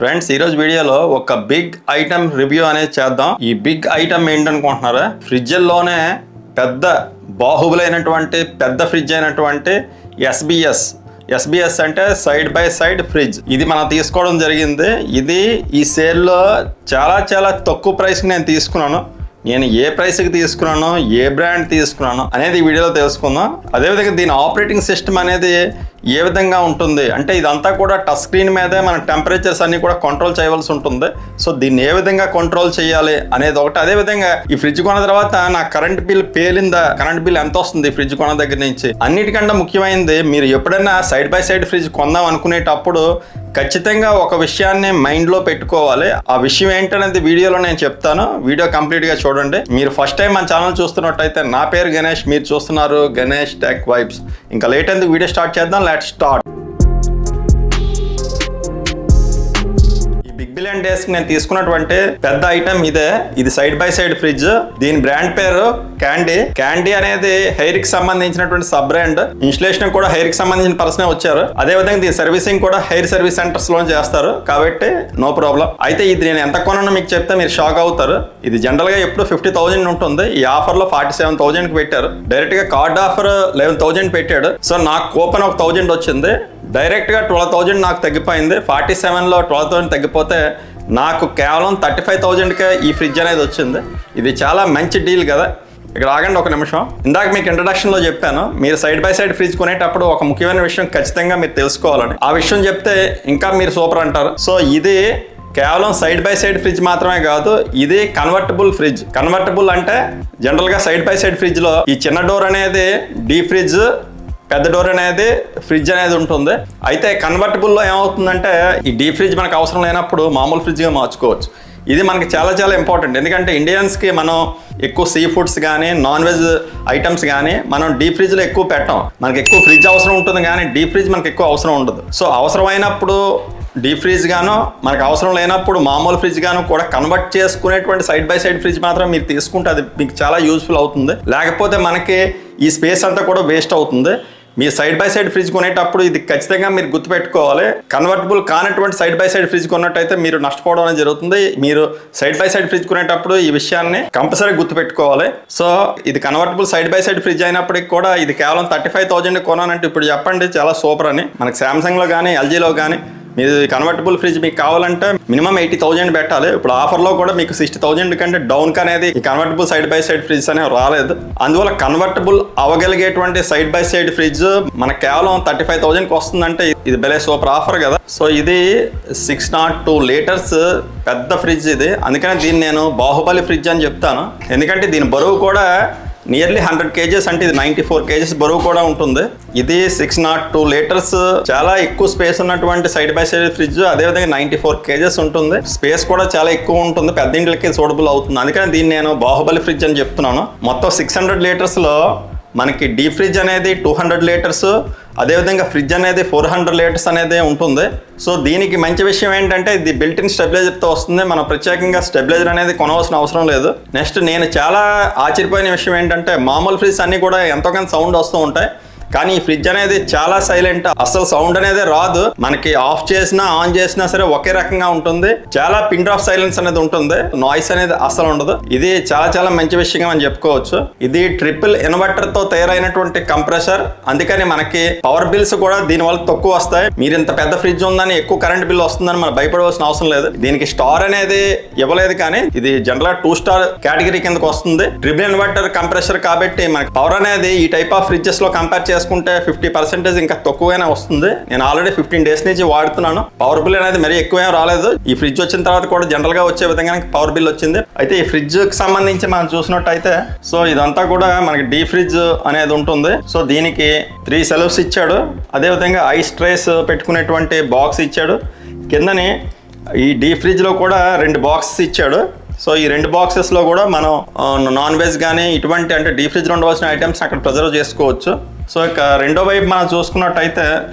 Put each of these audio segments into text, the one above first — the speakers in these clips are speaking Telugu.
ఫ్రెండ్స్ ఈ రోజు వీడియోలో ఒక బిగ్ ఐటమ్ రివ్యూ అనేది చేద్దాం. ఈ బిగ్ ఐటమ్ ఏంటనుకుంటున్నారా? ఫ్రిడ్జ్లోనే పెద్ద బాహుబలైనటువంటి పెద్ద ఫ్రిడ్జ్ అయినటువంటి ఎస్బిఎస్ అంటే సైడ్ బై సైడ్ ఫ్రిడ్జ్. ఇది మనం తీసుకోవడం జరిగింది. ఇది ఈ సేల్లో చాలా తక్కువ ప్రైస్కి నేను తీసుకున్నాను. నేను ఏ ప్రైస్కి తీసుకున్నాను, ఏ బ్రాండ్ తీసుకున్నాను అనేది ఈ వీడియోలో తెలుసుకుందాం. అదేవిధంగా దీని ఆపరేటింగ్ సిస్టమ్ అనేది ఏ విధంగా ఉంటుంది అంటే ఇదంతా కూడా టచ్ స్క్రీన్ మీదే మన టెంపరేచర్స్ అన్ని కూడా కంట్రోల్ చేయవలసి ఉంటుంది. సో దీన్ని ఏ విధంగా కంట్రోల్ చేయాలి అనేది ఒకటి. అదేవిధంగా ఈ ఫ్రిడ్జ్ కొన్న తర్వాత నా కరెంట్ బిల్ పేలిందా, కరెంట్ బిల్ ఎంత వస్తుంది ఫ్రిడ్జ్ కొన్న దగ్గర నుంచి, అన్నిటికంటే ముఖ్యమైనది మీరు ఎప్పుడైనా సైడ్ బై సైడ్ ఫ్రిడ్జ్ కొందాం అనుకునేటప్పుడు ఖచ్చితంగా ఒక విషయాన్ని మైండ్లో పెట్టుకోవాలి. ఆ విషయం ఏంటనేది వీడియోలో నేను చెప్తాను. వీడియో కంప్లీట్గా చూడండి. మీరు ఫస్ట్ టైం మన ఛానల్ చూస్తున్నట్టయితే నా పేరు గణేష్, మీరు చూస్తున్నారు గణేష్ టెక్ వైబ్స్. ఇంకా లేట్ ఎందుకు వీడియో స్టార్ట్ చేద్దాం. Let's start. Big Billion Days నేను తీసుకున్నటువంటి పెద్ద ఐటమ్ ఇదే. ఇది సైడ్ బై సైడ్ ఫ్రిడ్జ్. దీని బ్రాండ్ పేరు క్యాండీ అనేది హెయిర్ కి సంబంధించినటువంటి సబ్ బ్రాండ్. ఇన్స్టలేషన్ కూడా హెయిర్ కి సంబంధించిన పర్సనే వచ్చారు. అదే విధంగా దీని సర్వీసింగ్ కూడా హెయిర్ సర్వీస్ సెంటర్స్ లో చేస్తారు కాబట్టి నో ప్రాబ్లం. అయితే ఇది నేను ఎంత కొన్నానో మీకు చెప్తే మీరు షాక్ అవుతారు. ఇది జనరల్ గా ఎప్పుడు 50,000 ఉంటుంది. ఈ ఆఫర్ లో 47,000 కి పెట్టారు. డైరెక్ట్ గా కార్డ్ ఆఫర్ 11,000 పెట్టాడు. సో నాకు కూపన్ ఒక 1,000 వచ్చింది. డైరెక్ట్గా 12,000 నాకు తగ్గిపోయింది. 47లో 12,000 తగ్గిపోతే నాకు కేవలం 35,000కే ఈ ఫ్రిడ్జ్ అనేది వచ్చింది. ఇది చాలా మంచి డీల్ కదా. ఇక్కడ ఆగండి ఒక నిమిషం. ఇందాక మీకు ఇంట్రడక్షన్లో చెప్పాను, మీరు సైడ్ బై సైడ్ ఫ్రిడ్జ్ కొనేటప్పుడు ఒక ముఖ్యమైన విషయం ఖచ్చితంగా మీరు తెలుసుకోవాలని. ఆ విషయం చెప్తే ఇంకా మీరు సూపర్ అంటారు. సో ఇది కేవలం సైడ్ బై సైడ్ ఫ్రిడ్జ్ మాత్రమే కాదు, ఇది కన్వర్టబుల్ ఫ్రిడ్జ్. కన్వర్టబుల్ అంటే జనరల్గా సైడ్ బై సైడ్ ఫ్రిడ్జ్లో ఈ చిన్న డోర్ అనేది డీప్ ఫ్రిడ్జ్, పెద్ద డోర్ అనేది ఫ్రిడ్జ్ అనేది ఉంటుంది. అయితే కన్వర్టబుల్లో ఏమవుతుందంటే ఈ డీప్ ఫ్రిడ్జ్ మనకు అవసరం లేనప్పుడు మామూలు ఫ్రిడ్జ్గా మార్చుకోవచ్చు. ఇది మనకి చాలా ఇంపార్టెంట్. ఎందుకంటే ఇండియన్స్కి మనం ఎక్కువ సీ ఫుడ్స్ కానీ నాన్ వెజ్ ఐటమ్స్ కానీ మనం డీప్ ఫ్రిడ్జ్లో ఎక్కువ పెట్టాం. మనకి ఎక్కువ ఫ్రిడ్జ్ అవసరం ఉంటుంది కానీ డీప్ ఫ్రిడ్జ్ మనకి ఎక్కువ అవసరం ఉండదు. సో అవసరమైనప్పుడు డీప్ ఫ్రిడ్జ్ గాను, మనకు అవసరం లేనప్పుడు మామూలు ఫ్రిడ్జ్ గాను కూడా కన్వర్ట్ చేసుకునేటువంటి సైడ్ బై సైడ్ ఫ్రిడ్జ్ మాత్రం మీరు తీసుకుంటే అది మీకు చాలా యూస్ఫుల్ అవుతుంది. లేకపోతే మనకి ఈ స్పేస్ అంతా కూడా వేస్ట్ అవుతుంది. మీ సైడ్ బై సైడ్ ఫ్రిడ్జ్ కొనేటప్పుడు ఇది ఖచ్చితంగా మీరు గుర్తుపెట్టుకోవాలి. కన్వర్టబుల్ కానటువంటి సైడ్ బై సైడ్ ఫ్రిడ్జ్ కొన్నట్టయితే మీరు నష్టపోవడం అనేది జరుగుతుంది. మీరు సైడ్ బై సైడ్ ఫ్రిడ్జ్ కొనేటప్పుడు ఈ విషయాన్ని కంపల్సరీ గుర్తుపెట్టుకోవాలి. సో ఇది convertible side by side fridge అయినప్పటికీ కూడా ఇది కేవలం 35,000 కొనాలంటే ఇప్పుడు చెప్పండి చాలా సూపర్ అని. మనకి శాంసంగ్లో కానీ ఎల్జీలో కానీ మీరు కన్వర్టబుల్ ఫ్రిడ్జ్ మీకు కావాలంటే మినిమం 80,000 పెట్టాలి. ఇప్పుడు ఆఫర్లో కూడా మీకు 60,000 కంటే డౌన్ అనేది ఈ convertible side by side fridge అనేవి రాలేదు. అందువల్ల కన్వర్టబుల్ అవగలిగేటువంటి సైడ్ బై సైడ్ ఫ్రిడ్జ్ మనకు కేవలం 35,000కి వస్తుందంటే ఇది భలే సూపర్ ఆఫర్ కదా. సో ఇది 602 లీటర్స్ పెద్ద ఫ్రిడ్జ్ ఇది. అందుకని దీన్ని నేను బాహుబలి ఫ్రిడ్జ్ అని చెప్తాను. ఎందుకంటే దీని బరువు కూడా నియర్లీ 100 kgs అంటే ఇది 94 kgs బరువు కూడా ఉంటుంది. ఇది 602 లీటర్స్ చాలా ఎక్కువ స్పేస్ ఉన్నటువంటి సైడ్ బై సైడ్ ఫ్రిడ్జ్. అదేవిధంగా 94 kgs ఉంటుంది. స్పేస్ కూడా చాలా ఎక్కువ ఉంటుంది. పెద్ద ఇంట్లకి సూటబుల్ అవుతుంది. అందుకని దీన్ని నేను బాహుబలి ఫ్రిడ్జ్ అని చెప్తున్నాను. మొత్తం 600 లీటర్స్లో మనకి డీప్ ఫ్రిడ్జ్ అనేది 200 లీటర్స్, అదేవిధంగా ఫ్రిడ్జ్ అనేది 400 లీటర్స్ అనేది ఉంటుంది. సో దీనికి మంచి విషయం ఏంటంటే ఇది బిల్ట్ ఇన్ స్టెబిలైజర్తో వస్తుంది. మనం ప్రత్యేకంగా స్టెబిలైజర్ అనేది కొనవలసిన అవసరం లేదు. నెక్స్ట్ నేను చాలా ఆశ్చర్యపోయిన విషయం ఏంటంటే మామూలు ఫ్రిడ్జ్ అన్నీ కూడా ఎంతో కొంత సౌండ్ వస్తూ ఉంటాయి. కానీ ఈ ఫ్రిడ్జ్ అనేది చాలా సైలెంట్. అసలు సౌండ్ అనేది రాదు. మనకి ఆఫ్ చేసినా ఆన్ చేసినా సరే ఒకే రకంగా ఉంటుంది. చాలా పిన్ డ్రాప్ సైలెన్స్ అనేది ఉంటుంది. నాయిస్ అనేది అసలు ఉండదు. ఇది చాలా మంచి విషయంగా మనం చెప్పుకోవచ్చు. ఇది ట్రిపుల్ ఇన్వర్టర్ తో తయారైనటువంటి కంప్రెసర్. అందుకని మనకి పవర్ బిల్స్ కూడా దీని వల్ల తక్కువ వస్తాయి. మీరు ఇంత పెద్ద ఫ్రిడ్జ్ ఉందని ఎక్కువ కరెంట్ బిల్ వస్తుందని మనం భయపడవలసిన అవసరం లేదు. దీనికి స్టార్ అనేది ఇవ్వలేదు కానీ ఇది జనరల్ 2 స్టార్ కేటగిరీ కిందకు వస్తుంది. ట్రిపుల్ ఇన్వర్టర్ కంప్రెసర్ కాబట్టి మనకి పవర్ అనేది ఈ టైప్ ఆఫ్ ఫ్రిడ్జెస్ లో కంపేర్ చేసుకుంటే 50% ఇంకా తక్కువగానే వస్తుంది. నేను ఆల్రెడీ 15 days నుంచి వాడుతున్నాను. పవర్ బిల్ అనేది మరీ ఎక్కువేం రాలేదు. ఈ ఫ్రిడ్జ్ వచ్చిన తర్వాత కూడా జనరల్ గా వచ్చే విధంగా పవర్ బిల్ వచ్చింది. అయితే ఈ ఫ్రిడ్జ్ కి సంబంధించి మనం చూసినట్టయితే సో ఇదంతా కూడా మనకి డీ ఫ్రిడ్జ్ అనేది ఉంటుంది. సో దీనికి 3 సెల్ఫ్స్ ఇచ్చాడు. అదేవిధంగా ఐస్ ట్రేస్ పెట్టుకునేటువంటి బాక్స్ ఇచ్చాడు. కిందని ఈ డీ ఫ్రిడ్జ్ లో కూడా 2 బాక్సెస్ ఇచ్చాడు. సో ఈ 2 బాక్సెస్లో కూడా మనం నాన్ వెజ్ కానీ ఇటువంటి అంటే డీ ఫ్రిడ్జ్లో ఉండవలసిన ఐటమ్స్ అక్కడ ప్రిజర్వ్ చేసుకోవచ్చు. సో ఇక రెండో వైపు మనం చూసుకున్నట్టయితే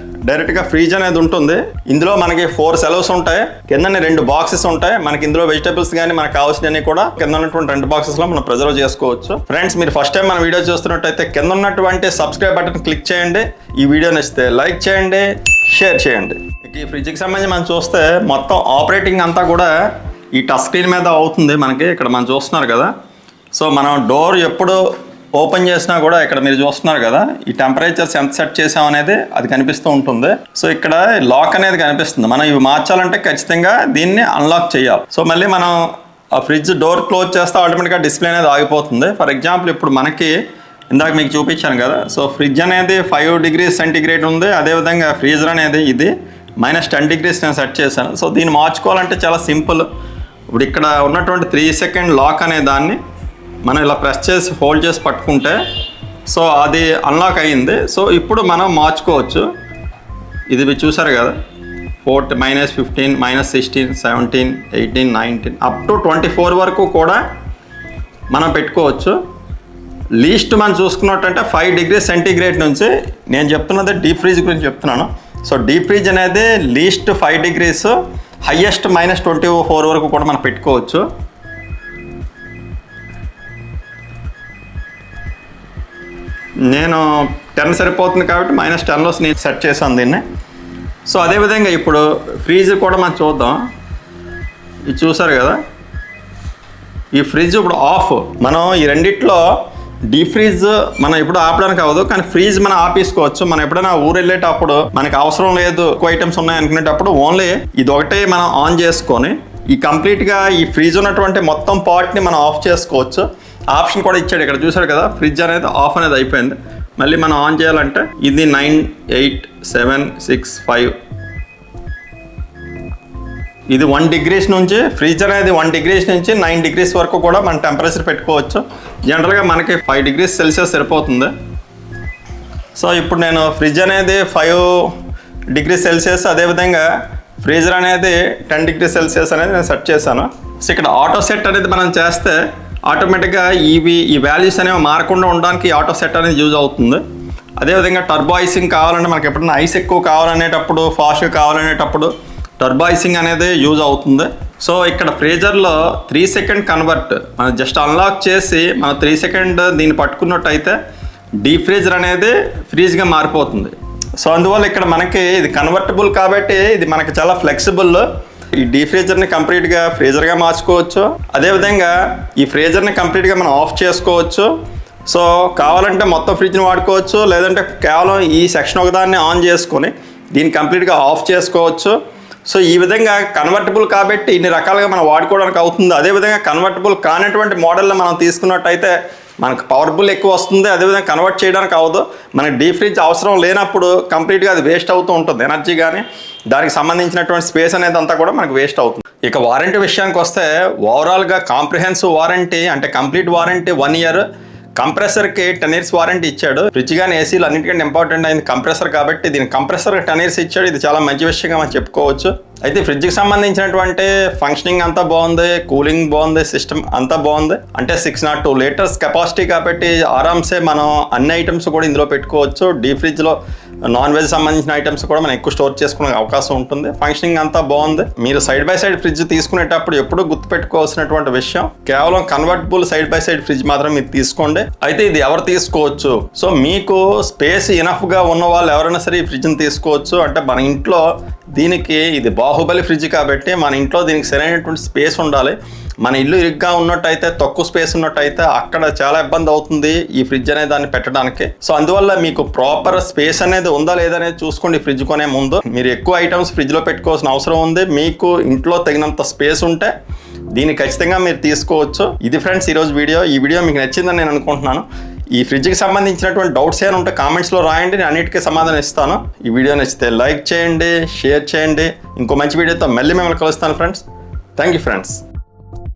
డైరెక్ట్గా ఫ్రిడ్జ్ అనేది ఉంటుంది. ఇందులో మనకి 4 సెలవుస్ ఉంటాయి. కిందనే 2 బాక్సెస్ ఉంటాయి. మనకి ఇందులో వెజిటబుల్స్ కానీ మనకు కావాల్సినవి కూడా కింద ఉన్నటువంటి 2 బాక్సెస్లో మనం ప్రిజర్వ్ చేసుకోవచ్చు. ఫ్రెండ్స్ మీరు ఫస్ట్ టైం మన వీడియో చూస్తున్నట్టయితే కింద ఉన్నటువంటి సబ్స్క్రైబ్ బటన్ క్లిక్ చేయండి. ఈ వీడియో నచ్చితే లైక్ చేయండి, షేర్ చేయండి. ఈ ఫ్రిడ్జ్కి సంబంధించి మనం చూస్తే మొత్తం ఆపరేటింగ్ అంతా కూడా ఈ టచ్ స్క్రీన్ మీద అవుతుంది. మనకి ఇక్కడ మనం చూస్తున్నారు కదా. సో మనం డోర్ ఎప్పుడు ఓపెన్ చేసినా కూడా ఇక్కడ మీరు చూస్తున్నారు కదా, ఈ టెంపరేచర్స్ ఎంత సెట్ చేసాం అనేది అది కనిపిస్తూ ఉంటుంది. సో ఇక్కడ లాక్ అనేది కనిపిస్తుంది. మనం ఇవి మార్చాలంటే ఖచ్చితంగా దీన్ని అన్లాక్ చేయాలి. సో మళ్ళీ మనం ఆ ఫ్రిడ్జ్ డోర్ క్లోజ్ చేస్తే ఆటోమేటిక్గా డిస్ప్లే అనేది ఆగిపోతుంది. ఫర్ ఎగ్జాంపుల్ ఇప్పుడు మనకి ఇందాక మీకు చూపించాను కదా. సో ఫ్రిడ్జ్ అనేది 5 degrees సెంటిగ్రేడ్ ఉంది. అదేవిధంగా ఫ్రీజర్ అనేది ఇది -10 degrees నేను సెట్ చేశాను. సో దీన్ని మార్చుకోవాలంటే చాలా సింపుల్. ఇప్పుడు ఇక్కడ ఉన్నటువంటి 3 second లాక్ అనే దాన్ని మనం ఇలా ప్రెస్ చేసి హోల్డ్ చేసి పట్టుకుంటే సో అది అన్లాక్ అయ్యింది. సో ఇప్పుడు మనం మార్చుకోవచ్చు. ఇది మీరు చూసారు కదా, -15, -16, 17, 18, 19 అప్ టు 24 వరకు కూడా మనం పెట్టుకోవచ్చు. లీస్ట్ మనం చూసుకున్నట్టంటే 5 degrees సెంటిగ్రేడ్ నుంచి, నేను చెప్తున్నది డీప్ ఫ్రీజ్ గురించి చెప్తున్నాను. సో డీప్ ఫ్రీజ్ అనేది లీస్ట్ 5 degrees, హయ్యెస్ట్ -24 వరకు కూడా మనం పెట్టుకోవచ్చు. నేను 10 సరిపోతుంది కాబట్టి -10లో నేను సెట్ చేశాను దీన్ని. సో అదేవిధంగా ఇప్పుడు ఫ్రిడ్జ్ కూడా మనం చూద్దాం. ఇది చూసారు కదా, ఈ ఫ్రిడ్జ్ ఇప్పుడు ఆఫ్. మనం ఈ రెండిట్లో డీప్ ఫ్రీజ్ మనం ఎప్పుడు ఆపడానికి అవ్వదు, కానీ ఫ్రీజ్ మనం ఆపేసుకోవచ్చు. మనం ఎప్పుడైనా ఊరు వెళ్ళేటప్పుడు మనకి అవసరం లేదు, ఎక్కువ ఐటమ్స్ ఉన్నాయి అనుకునేటప్పుడు ఓన్లీ ఇది ఒకటే మనం ఆన్ చేసుకొని ఈ కంప్లీట్గా ఈ ఫ్రిడ్జ్ ఉన్నటువంటి మొత్తం పార్ట్ని మనం ఆఫ్ చేసుకోవచ్చు. ఆప్షన్ కూడా ఇచ్చాడు ఇక్కడ, చూసారు కదా. ఫ్రిడ్జ్ అనేది ఆఫ్ అనేది అయిపోయింది. మళ్ళీ మనం ఆన్ చేయాలంటే ఇది 9, 8, 7, 6, 5 ఇది 1 degrees నుంచి, ఫ్రిడ్జ్ అనేది 1 degrees నుంచి 9 degrees వరకు కూడా మనం టెంపరేచర్ పెట్టుకోవచ్చు. జనరల్గా మనకి 5 degrees సెల్సియస్ సరిపోతుంది. సో ఇప్పుడు నేను ఫ్రిడ్జ్ అనేది 5 degrees సెల్సియస్, అదేవిధంగా ఫ్రీజర్ అనేది 10 degrees సెల్సియస్ అనేది నేను సెట్ చేశాను. సో ఇక్కడ ఆటో సెట్ అనేది మనం చేస్తే ఆటోమేటిక్గా ఈ వాల్యూస్ అనేవి మారకుండా ఉండడానికి ఆటో సెట్ అనేది యూజ్ అవుతుంది. అదేవిధంగా టర్బో ఐసింగ్ కావాలంటే మనకి ఎప్పుడైనా ఐస్ ఎక్కువ కావాలనేటప్పుడు, ఫాస్ట్గా కావాలనేటప్పుడు టర్బో ఐసింగ్ అనేది యూజ్ అవుతుంది. సో ఇక్కడ ఫ్రీజర్లో 3 second కన్వర్ట్ మనం జస్ట్ అన్లాక్ చేసి మనం 3 second దీన్ని పట్టుకున్నట్టయితే డీప్ ఫ్రీజర్ అనేది ఫ్రీజ్గా మారిపోతుంది. సో అందువల్ల ఇక్కడ మనకి ఇది కన్వర్టబుల్ కాబట్టి ఇది మనకి చాలా ఫ్లెక్సిబుల్. ఈ డీప్ ఫ్రీజర్ని కంప్లీట్గా ఫ్రీజర్గా మార్చుకోవచ్చు. అదేవిధంగా ఈ ఫ్రీజర్ని కంప్లీట్గా మనం ఆఫ్ చేసుకోవచ్చు. సో కావాలంటే మొత్తం ఫ్రిడ్జ్ని వాడుకోవచ్చు, లేదంటే కేవలం ఈ సెక్షన్ ఒకదాన్ని ఆన్ చేసుకొని దీన్ని కంప్లీట్గా ఆఫ్ చేసుకోవచ్చు. సో ఈ విధంగా కన్వర్టబుల్ కాబట్టి ఇన్ని రకాలుగా మనం వాడుకోవడానికి అవుతుంది. అదేవిధంగా కన్వర్టబుల్ కానటువంటి మోడల్లో మనం తీసుకున్నట్టయితే మనకు పవర్ బిల్ ఎక్కువ వస్తుంది. అదేవిధంగా కన్వర్ట్ చేయడానికి అవ్వదు. మనకి డీప్ ఫ్రిడ్జ్ అవసరం లేనప్పుడు కంప్లీట్గా అది వేస్ట్ అవుతూ ఉంటుంది, ఎనర్జీ కానీ దానికి సంబంధించినటువంటి స్పేస్ అనేది అంతా కూడా మనకు వేస్ట్ అవుతుంది. ఇక వారంటీ విషయానికి వస్తే ఓవరాల్గా కాంప్రిహెన్సివ్ వారంటీ అంటే complete warranty 1 year, కంప్రెసర్కి 10 years warranty ఇచ్చాడు. ఫ్రిడ్జ్ కానీ ఏసీలు అన్నిటికంటే ఇంపార్టెంట్ అయింది కంప్రెసర్ కాబట్టి దీని కంప్రెసర్ 10 years ఇచ్చాడు. ఇది చాలా మంచి విషయంగా మనం చెప్పుకోవచ్చు. అయితే ఫ్రిడ్జ్కి సంబంధించినటువంటి ఫంక్షనింగ్ అంతా బాగుంది, కూలింగ్ బాగుంది, సిస్టమ్ అంతా బాగుంది. అంటే 602 liters కెపాసిటీ కాబట్టి ఆరామ్సే మనం అన్ని ఐటమ్స్ కూడా ఇందులో పెట్టుకోవచ్చు. డీప్ ఫ్రిడ్జ్లో నాన్ వెజ్ సంబంధించిన ఐటమ్స్ కూడా మనం ఎక్కువ స్టోర్ చేసుకునే అవకాశం ఉంటుంది. ఫంక్షనింగ్ అంతా బాగుంది. మీరు సైడ్ బై సైడ్ ఫ్రిడ్జ్ తీసుకునేటప్పుడు ఎప్పుడు గుర్తుపెట్టుకోవాల్సినటువంటి విషయం, కేవలం convertible side by side fridge మాత్రం మీరు తీసుకోండి. అయితే ఇది ఎవరు తీసుకోవచ్చు? సో మీకు స్పేస్ ఇనఫ్గా ఉన్న వాళ్ళు ఎవరైనా సరే ఈ ఫ్రిడ్జ్ని తీసుకోవచ్చు. అంటే మన ఇంట్లో దీనికి ఇది బాహుబలి ఫ్రిడ్జ్ కాబట్టి మన ఇంట్లో దీనికి సరైనటువంటి స్పేస్ ఉండాలి. మన ఇల్లు ఇరుగ్గా ఉన్నట్టయితే, తక్కువ స్పేస్ ఉన్నట్టయితే అక్కడ చాలా ఇబ్బంది అవుతుంది ఈ ఫ్రిడ్జ్ అనే దాన్ని పెట్టడానికి. సో అందువల్ల మీకు ప్రాపర్ స్పేస్ అనేది ఉందా లేదా అనేది చూసుకోండి. ఫ్రిడ్జ్ కొనే ముందు మీరు ఎక్కువ ఐటమ్స్ ఫ్రిడ్జ్లో పెట్టుకోవాల్సిన అవసరం ఉంది. మీకు ఇంట్లో తగినంత స్పేస్ ఉంటే దీన్ని ఖచ్చితంగా మీరు తీసుకోవచ్చు. ఇది ఫ్రెండ్స్ ఈరోజు వీడియో. ఈ వీడియో మీకు నచ్చిందని నేను అనుకుంటున్నాను. ఈ ఫ్రిడ్జ్కి సంబంధించినటువంటి డౌట్స్ ఏమైనా ఉంటే కామెంట్స్లో రాయండి, నేను అన్నిటికీ సమాధానం ఇస్తాను. ఈ వీడియో నచ్చితే లైక్ చేయండి, షేర్ చేయండి. ఇంకో మంచి వీడియోతో మళ్ళీ మిమ్మల్ని కలుస్తాను ఫ్రెండ్స్. Thank you friends.